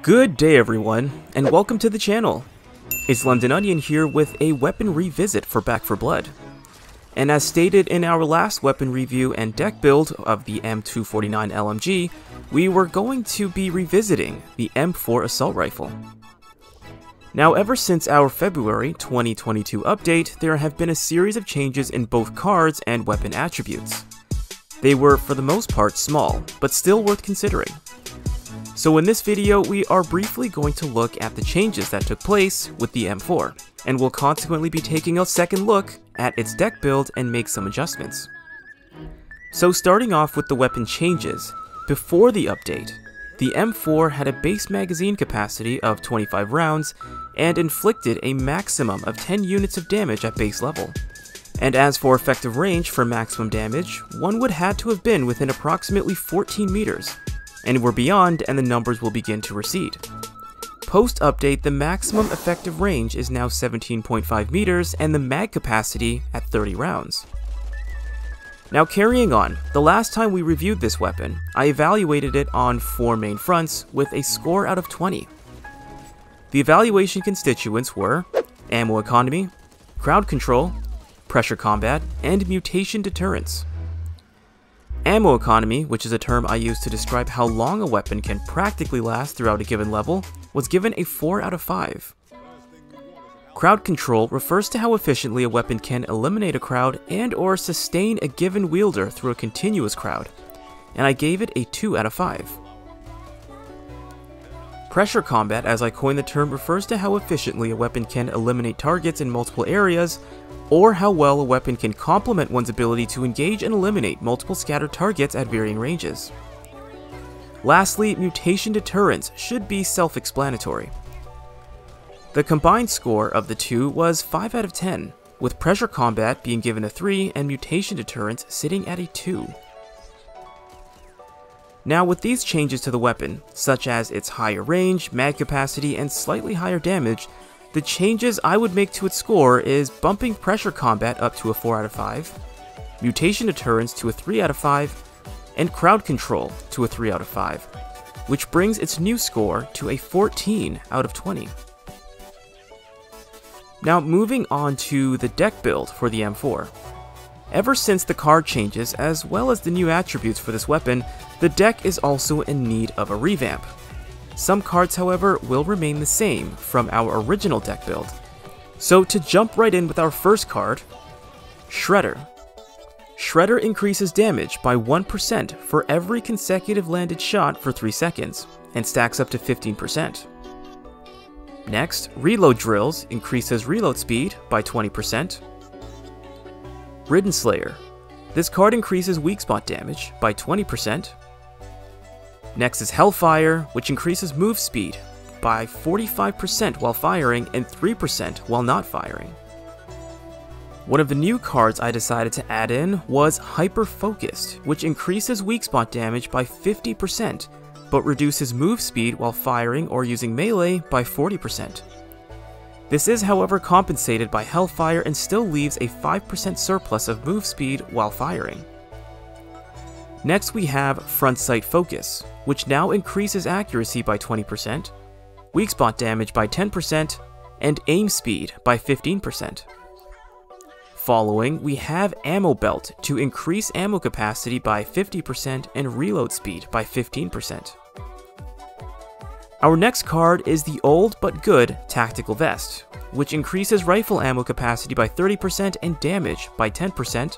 Good day everyone, and welcome to the channel. It's Londononion here with a weapon revisit for Back 4 Blood. And as stated in our last weapon review and deck build of the M249 LMG, we were going to be revisiting the M4 assault rifle. Now, ever since our February 2022 update, there have been a series of changes in both cards and weapon attributes. They were for the most part small, but still worth considering. So in this video, we are briefly going to look at the changes that took place with the M4, and we'll consequently be taking a second look at its deck build and make some adjustments. So starting off with the weapon changes, before the update, the M4 had a base magazine capacity of 25 rounds and inflicted a maximum of 10 units of damage at base level. And as for effective range for maximum damage, one would had to have been within approximately 14 meters, and we're beyond and the numbers will begin to recede. Post-update, the maximum effective range is now 17.5 meters and the mag capacity at 30 rounds. Now carrying on, the last time we reviewed this weapon, I evaluated it on 4 main fronts with a score out of 20. The evaluation constituents were ammo economy, crowd control, pressure combat, and mutation deterrence. Ammo economy, which is a term I use to describe how long a weapon can practically last throughout a given level, was given a 4 out of 5. Crowd control refers to how efficiently a weapon can eliminate a crowd and or sustain a given wielder through a continuous crowd, and I gave it a 2 out of 5. Pressure combat, as I coined the term, refers to how efficiently a weapon can eliminate targets in multiple areas, or how well a weapon can complement one's ability to engage and eliminate multiple scattered targets at varying ranges. Lastly, mutation deterrence should be self-explanatory. The combined score of the two was 5 out of 10, with pressure combat being given a 3 and mutation deterrence sitting at a 2. Now with these changes to the weapon, such as its higher range, mag capacity, and slightly higher damage, the changes I would make to its score is bumping pressure combat up to a 4 out of 5, mutation deterrence to a 3 out of 5, and crowd control to a 3 out of 5, which brings its new score to a 14 out of 20. Now moving on to the deck build for the M4. Ever since the card changes, as well as the new attributes for this weapon, the deck is also in need of a revamp. Some cards, however, will remain the same from our original deck build. So to jump right in with our first card, Shredder. Shredder increases damage by 1% for every consecutive landed shot for 3 seconds, and stacks up to 15%. Next, Reload Drills increases reload speed by 20%. Ridden Slayer. This card increases weak spot damage by 20%. Next is Hellfire, which increases move speed by 45% while firing and 3% while not firing. One of the new cards I decided to add in was Hyper Focused, which increases weak spot damage by 50%, but reduces move speed while firing or using melee by 40%. This is, however, compensated by Hellfire and still leaves a 5% surplus of move speed while firing. Next we have Front Sight Focus, which now increases accuracy by 20%, weak spot damage by 10%, and aim speed by 15%. Following, we have Ammo Belt to increase ammo capacity by 50% and reload speed by 15%. Our next card is the old but good Tactical Vest, which increases rifle ammo capacity by 30% and damage by 10%.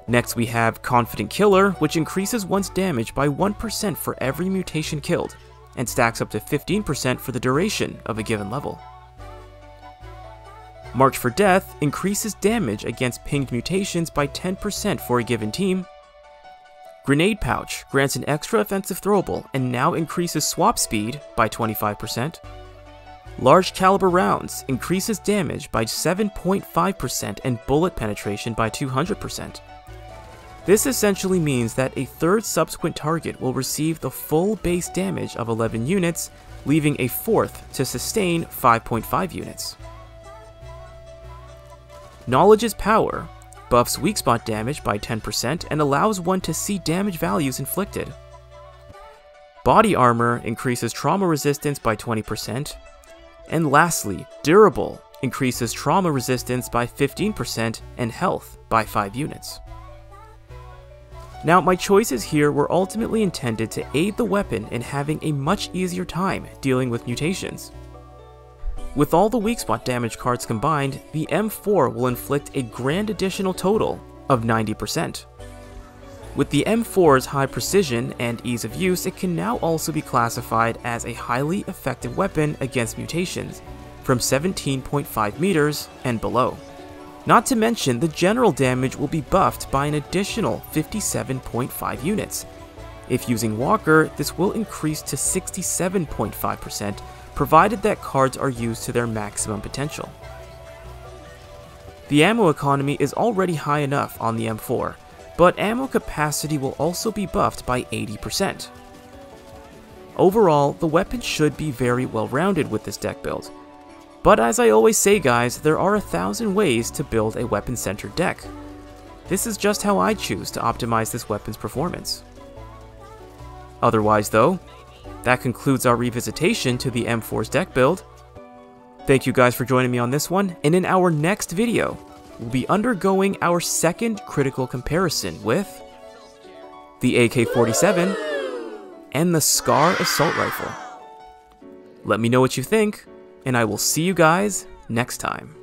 Next we have Confident Killer, which increases one's damage by 1% for every mutation killed, and stacks up to 15% for the duration of a given level. March for Death increases damage against pinged mutations by 10% for a given team. Grenade Pouch grants an extra offensive throwable and now increases swap speed by 25%. Large Caliber Rounds increases damage by 7.5% and bullet penetration by 200%. This essentially means that a third subsequent target will receive the full base damage of 11 units, leaving a fourth to sustain 5.5 units. Knowledge is Power buffs weak spot damage by 10% and allows one to see damage values inflicted. Body armor increases trauma resistance by 20%. And lastly, durable increases trauma resistance by 15% and health by 5 units. Now, my choices here were ultimately intended to aid the weapon in having a much easier time dealing with mutations. With all the weak spot damage cards combined, the M4 will inflict a grand additional total of 90%. With the M4's high precision and ease of use, it can now also be classified as a highly effective weapon against mutations from 17.5 meters and below. Not to mention, the general damage will be buffed by an additional 57.5 units. If using Walker, this will increase to 67.5%, provided that cards are used to their maximum potential. The ammo economy is already high enough on the M4, but ammo capacity will also be buffed by 80%. Overall, the weapon should be very well rounded with this deck build. But as I always say guys, there are 1,000 ways to build a weapon-centered deck. This is just how I choose to optimize this weapon's performance. Otherwise though, that concludes our revisitation to the M4's deck build. Thank you guys for joining me on this one, and in our next video, we'll be undergoing our second critical comparison with the AK-47 and the SCAR assault rifle. Let me know what you think, and I will see you guys next time.